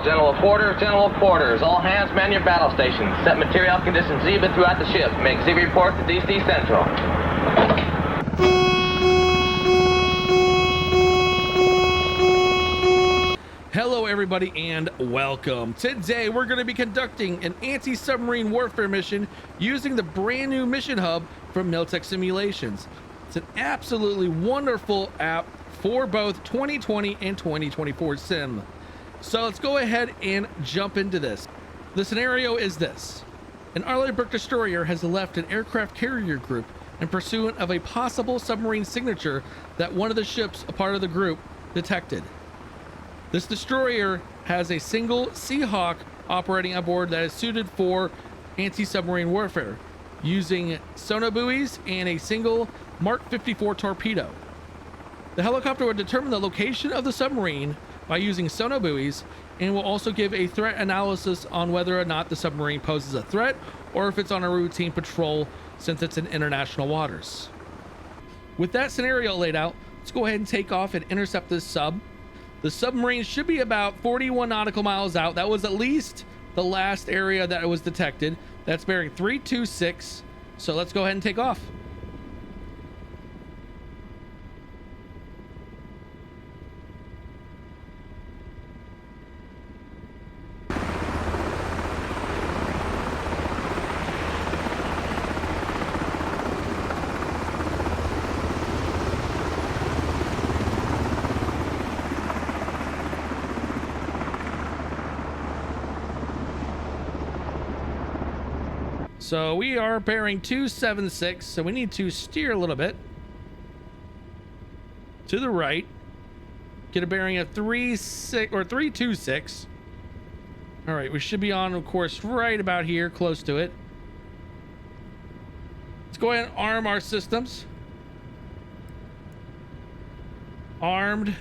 General of quarters. All hands man your battle stations. Set material conditions even throughout the ship. Make Z report to DC Central. Hello everybody and welcome. Today we're going to be conducting an anti-submarine warfare mission using the brand new mission hub from Militech Simulations. It's an absolutely wonderful app for both 2020 and 2024 sim. So let's go ahead and jump into this. The scenario is this. An Arleigh Burke destroyer has left an aircraft carrier group in pursuit of a possible submarine signature that one of the ships, a part of the group, detected. This destroyer has a single Seahawk operating aboard that is suited for anti-submarine warfare, using sonobuoys and a single Mark 54 torpedo. The helicopter will determine the location of the submarine by using sonobuoys and will also give a threat analysis on whether or not the submarine poses a threat or if it's on a routine patrol since it's in international waters. With that scenario laid out, let's go ahead and take off and intercept this sub. The submarine should be about 41 nautical miles out. That was at least the last area that was detected. That's bearing 326. So let's go ahead and take off. So we are bearing 276, so we need to steer a little bit to the right, get a bearing of 326. All right, we should be on, of course, right about here, close to it. Let's go ahead and arm our systems. Armed.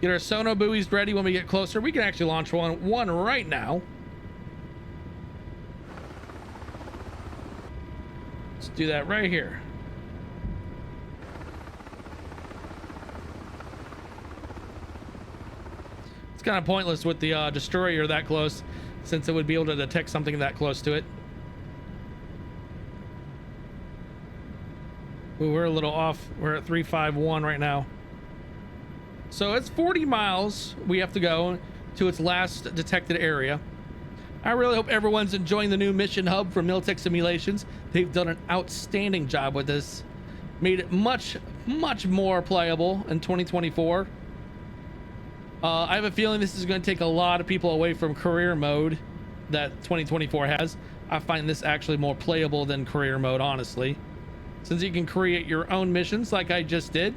Get our sonobuoys ready when we get closer. We can actually launch one right now. Let's do that right here. It's kind of pointless with the destroyer that close, since it would be able to detect something that close to it. Ooh, we're a little off. We're at 351 right now. So it's 40 miles we have to go to its last detected area. I really hope everyone's enjoying the new mission hub from Militech Simulations. They've done an outstanding job with this. Made it much more playable in 2024. I have a feeling this is going to take a lot of people away from career mode that 2024 has. I find this actually more playable than career mode, honestly, since you can create your own missions like I just did.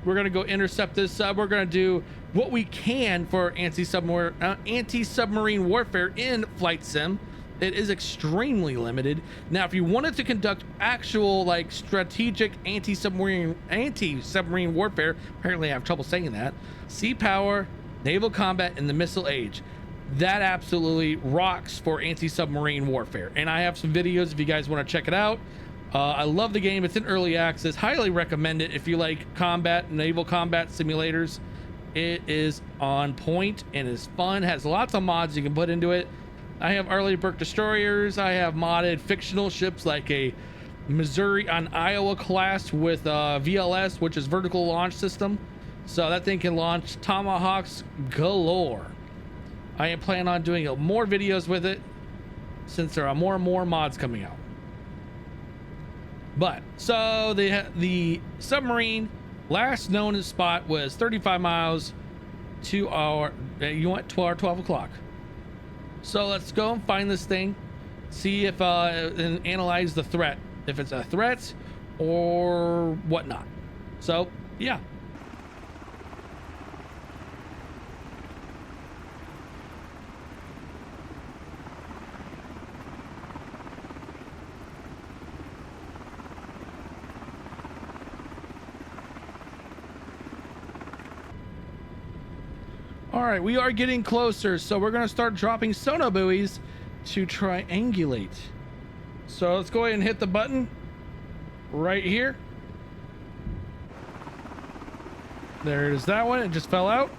We're going to go intercept this sub. We're going to do what we can for anti-submarine warfare in Flight Sim. It is extremely limited. Now, if you wanted to conduct actual, like, strategic anti-submarine warfare, apparently I have trouble saying that, sea power, naval combat, and the missile age, that absolutely rocks for anti-submarine warfare. And I have some videos if you guys want to check it out. I love the game. It's in early access. Highly recommend it if you like combat, naval combat simulators. It is on point and is fun. Has lots of mods you can put into it. I have Arleigh Burke destroyers. I have modded fictional ships like a Missouri on Iowa class with VLS, which is vertical launch system. So that thing can launch Tomahawks galore. I am planning on doing more videos with it since there are more and more mods coming out. But so the submarine last known spot was 35 miles to our 12 o'clock. So let's go and find this thing, see if and analyze the threat, if it's a threat or whatnot. So yeah. All right, we are getting closer, so we're going to start dropping sonobuoys to triangulate. So let's go ahead and hit the button right here. There it is. That one. It just fell out.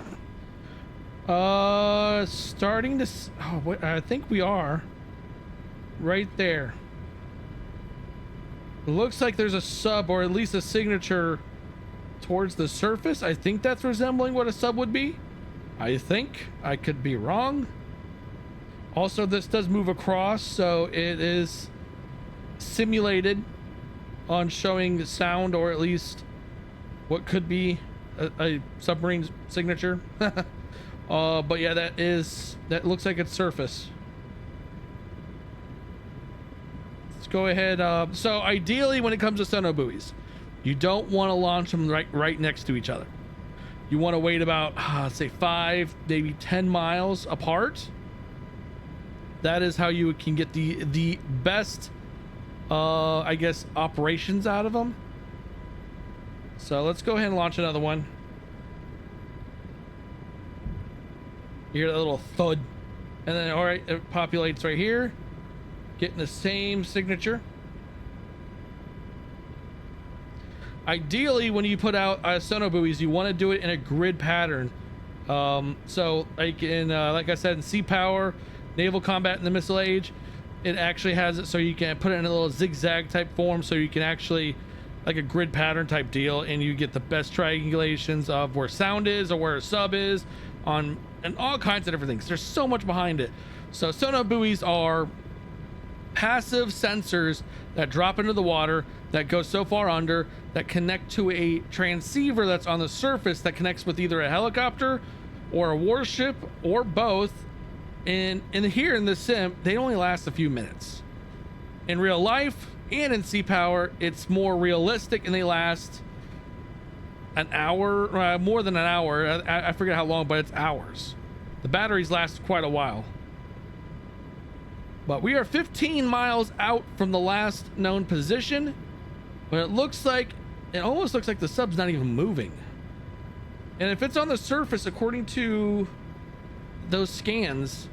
Starting to... Oh, wait, I think we are. Right there. It looks like there's a sub, or at least a signature towards the surface. I think that's resembling what a sub would be. I think. I could be wrong. Also, this does move across, so it is simulated on showing sound, or at least what could be a submarine signature. But yeah, that looks like it's surface. Let's go ahead. So ideally, when it comes to sonobuoys, you don't want to launch them right next to each other. You want to wait about, let's say 5, maybe 10 miles apart. That is how you can get the best, I guess, operations out of them. So let's go ahead and launch another one. You hear that little thud, and then all right, it populates right here, getting the same signature. Ideally, when you put out sonobuoys, you want to do it in a grid pattern. So like like I said, in sea power, naval combat, in the missile age, it actually has it so you can put it in a little zigzag type form, so you can actually, like a grid pattern type deal, and you get the best triangulations of where sound is or where a sub is on, and all kinds of different things. There's so much behind it. So sonobuoys are passive sensors that drop into the water, that go so far under, that connect to a transceiver that's on the surface, that connects with either a helicopter or a warship or both. And here in the sim, they only last a few minutes. In real life and in sea power, it's more realistic, and they last an hour, more than an hour. I forget how long, but it's hours. The batteries last quite a while. But we are 15 miles out from the last known position, but it almost looks like the sub's not even moving. And if it's on the surface, according to those scans,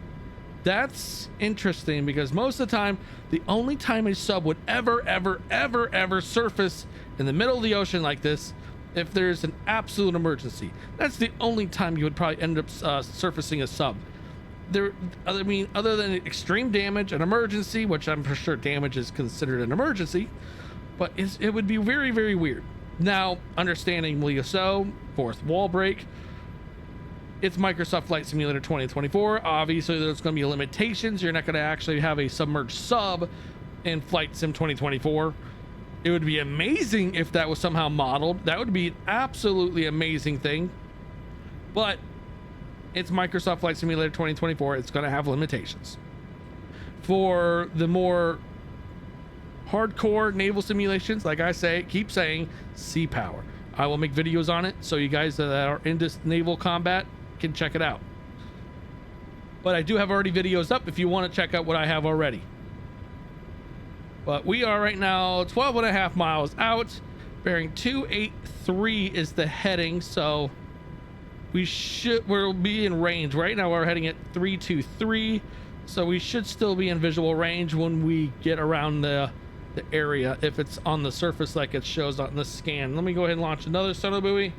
that's interesting, because most of the time, the only time a sub would ever surface in the middle of the ocean like this, if there's an absolute emergency. That's the only time you would probably end up surfacing a sub. I mean, other than extreme damage, an emergency, which I'm for sure damage is considered an emergency, but it would be very, very weird. Now, understandably so, fourth wall break. It's Microsoft Flight Simulator 2024. Obviously, there's going to be limitations. You're not going to actually have a submerged sub in Flight Sim 2024. It would be amazing if that was somehow modeled. That would be an absolutely amazing thing. But it's Microsoft Flight Simulator 2024. It's going to have limitations. For the more hardcore naval simulations, like I keep saying, sea power. I will make videos on it, so you guys that are into naval combat can check it out. But I do have already videos up if you want to check out what I have already. But we are right now 12.5 miles out. Bearing 283 is the heading, so we'll be in range. Right now we're heading at 323, so we should still be in visual range when we get around the area, if it's on the surface like it shows on the scan. Let me go ahead and launch another sonobuoy.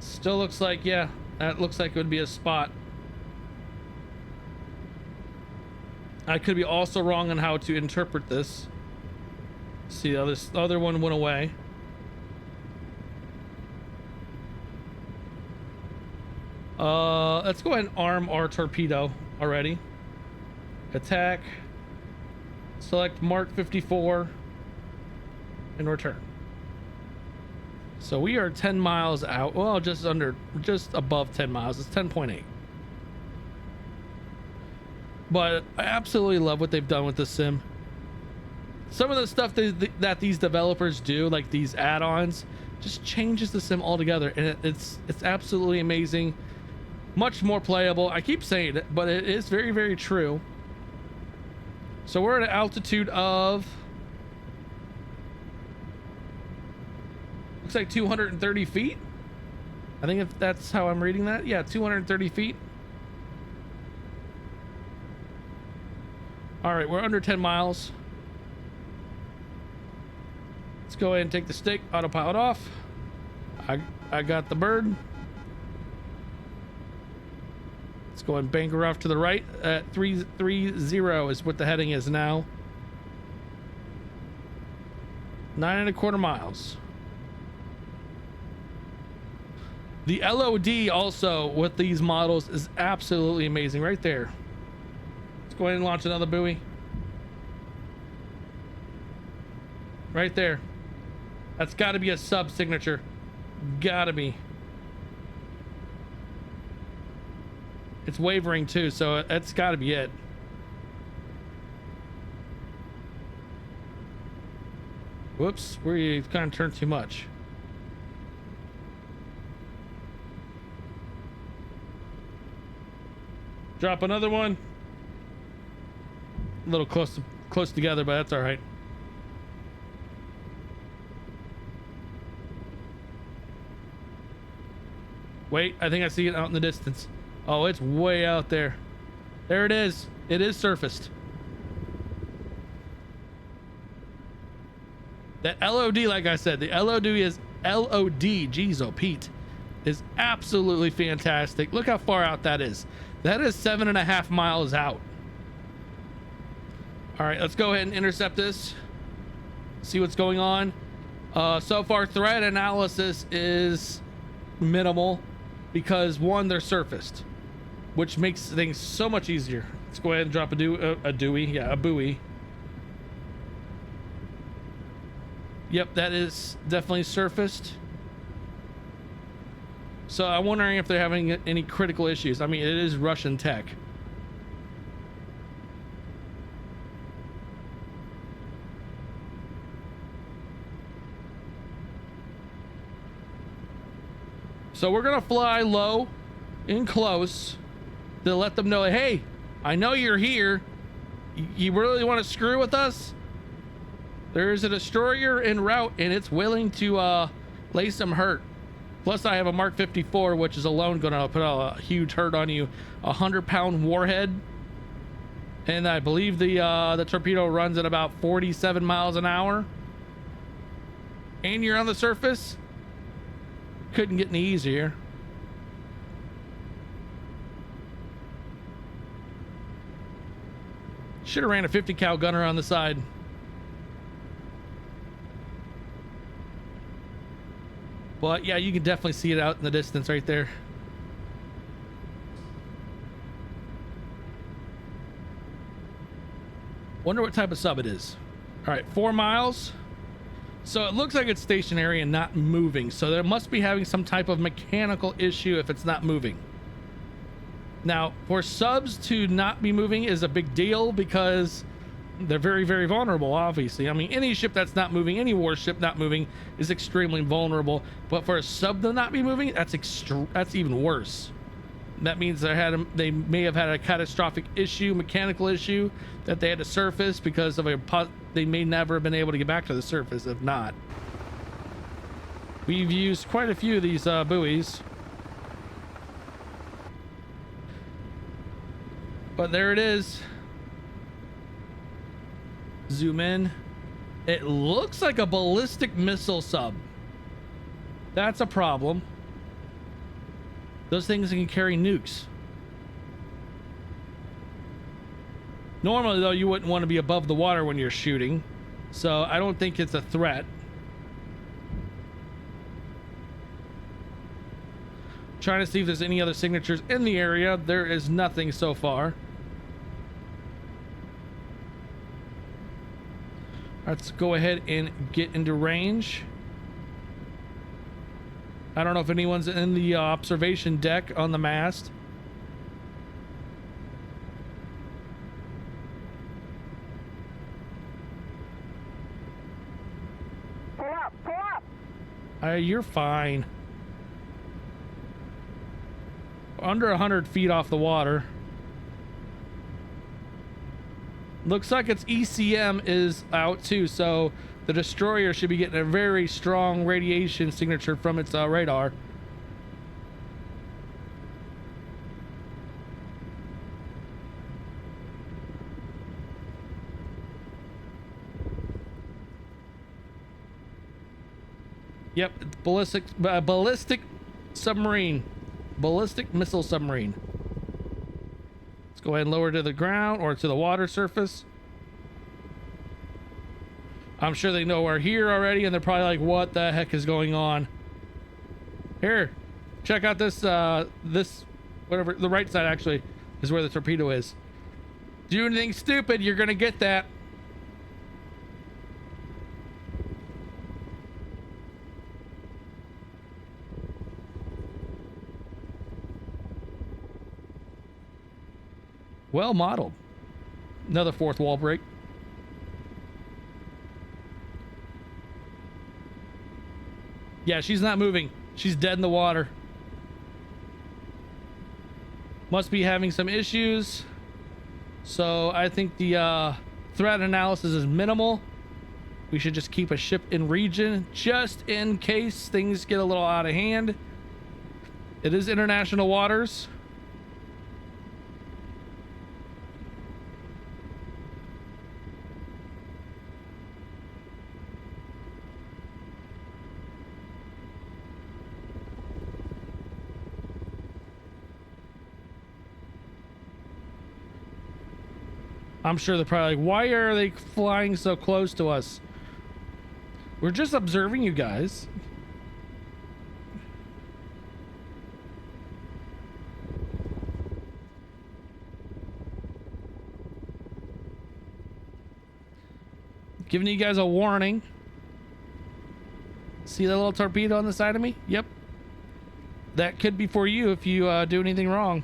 Still looks like, yeah, that looks like it would be a spot. I could be also wrong on how to interpret this. See how this other one went away. Let's go ahead and arm our torpedo already. Attack. Select Mark 54 and return. So we are 10 miles out. Well, just above 10 miles. It's 10.8. But I absolutely love what they've done with the sim. Some of the stuff that these developers do, like these add-ons, just changes the sim altogether, and it's absolutely amazing. Much more playable. I keep saying it, but it is very, very true. So we're at an altitude of, looks like 230 feet. I think if that's how I'm reading that. Yeah, 230 feet. All right, we're under 10 miles. Let's go ahead and take the stick, autopilot off. I got the bird. Let's go and banker off to the right. 330 is what the heading is now. 9.25 miles. The LOD also with these models is absolutely amazing right there. Let's go ahead and launch another buoy. Right there. That's got to be a sub signature. Gotta be. It's wavering too, so that's got to be it. Whoops, we kind of turned too much. Drop another one. A little close together, but that's all right. Wait, I think I see it out in the distance. Oh, it's way out there. There it is. It is surfaced. That LOD, like I said, the LOD is LOD. Jeez, oh Pete, is absolutely fantastic. Look how far out that is. That is 7.5 miles out. All right, let's go ahead and intercept this. See what's going on. So far, threat analysis is minimal because one, they're surfaced, which makes things so much easier. Let's go ahead and drop a buoy. Yep, that is definitely surfaced. So I'm wondering if they're having any critical issues. I mean, it is Russian tech. So we're gonna fly low and close to let them know, hey, I know you're here. You really want to screw with us? There's a destroyer en route and it's willing to lay some hurt. Plus I have a Mark 54, which is alone gonna put a huge hurt on you. 100-pound warhead. And I believe the torpedo runs at about 47 miles an hour. And you're on the surface. Couldn't get any easier. Should have ran a 50 cal gunner on the side. But yeah, you can definitely see it out in the distance right there. Wonder what type of sub it is. All right, 4 miles. So it looks like it's stationary and not moving. So there must be having some type of mechanical issue if it's not moving. Now, for subs to not be moving is a big deal because they're very, very vulnerable, obviously. I mean, any ship that's not moving, any warship not moving is extremely vulnerable. But for a sub to not be moving, that's even worse. That means they may have had a catastrophic issue, mechanical issue that they had to surface because of they may never have been able to get back to the surface if not. We've used quite a few of these buoys. But there it is. Zoom in. It looks like a ballistic missile sub. That's a problem. Those things can carry nukes. Normally, though, you wouldn't want to be above the water when you're shooting. So I don't think it's a threat. Trying to see if there's any other signatures in the area. There is nothing so far. Let's go ahead and get into range. I don't know if anyone's in the observation deck on the mast. Pull up, pull up. You're fine. Under 100 feet off the water. Looks like its ECM is out too, so the destroyer should be getting a very strong radiation signature from its radar. Yep, ballistic submarine. Ballistic missile submarine. Let's go ahead and lower to the ground or to the water surface. I'm sure they know we're here already, and they're probably like, what the heck is going on? Here, check out this, whatever, the right side actually is where the torpedo is. Do anything stupid, you're gonna get that. Well modeled. Another fourth wall break. Yeah, she's not moving. She's dead in the water. Must be having some issues. So I think the threat analysis is minimal. We should just keep a ship in region just in case things get a little out of hand. It is international waters. I'm sure they're probably like, why are they flying so close to us? We're just observing you guys. Giving you guys a warning. See that little torpedo on the side of me? Yep. That could be for you if you do anything wrong.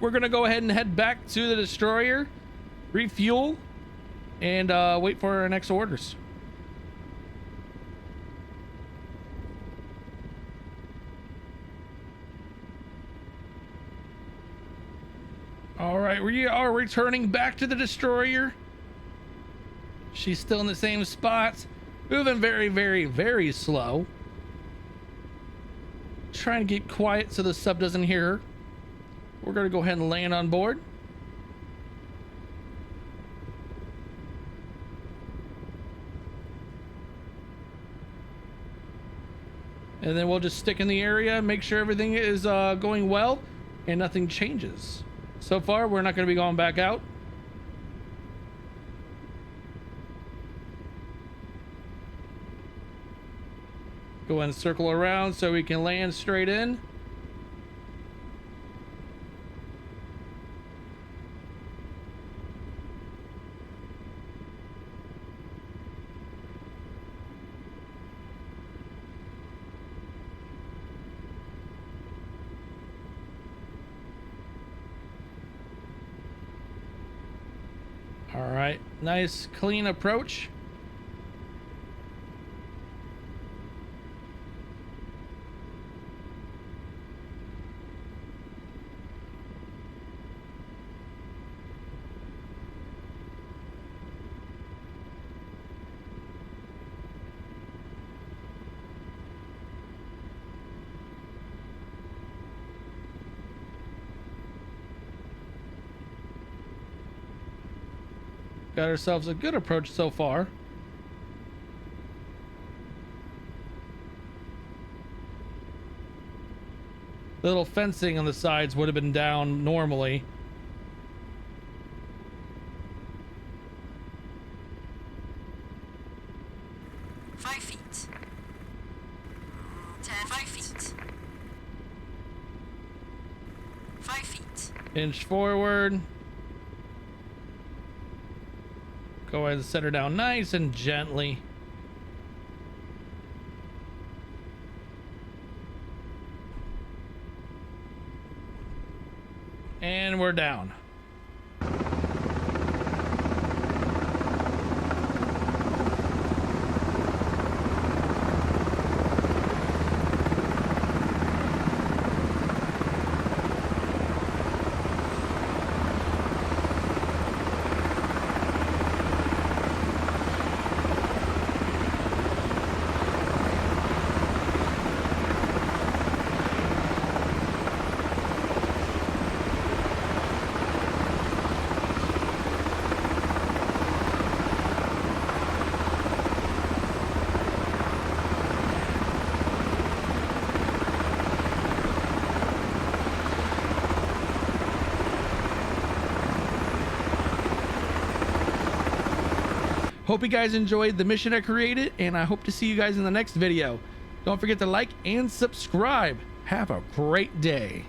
We're gonna go ahead and head back to the destroyer, refuel, and wait for our next orders. All right, we are returning back to the destroyer. She's still in the same spot, moving very, very, very slow. Trying to get quiet so the sub doesn't hear her. We're going to go ahead and land on board. And then we'll just stick in the area, make sure everything is going well and nothing changes. So far, we're not going to be going back out. Go ahead and circle around so we can land straight in. All right, nice clean approach. Got ourselves a good approach so far. Little fencing on the sides would have been down normally. Inch forward. Go ahead and set her down nice and gently. And we're down. Hope you guys enjoyed the mission I created, and I hope to see you guys in the next video. Don't forget to like and subscribe. Have a great day.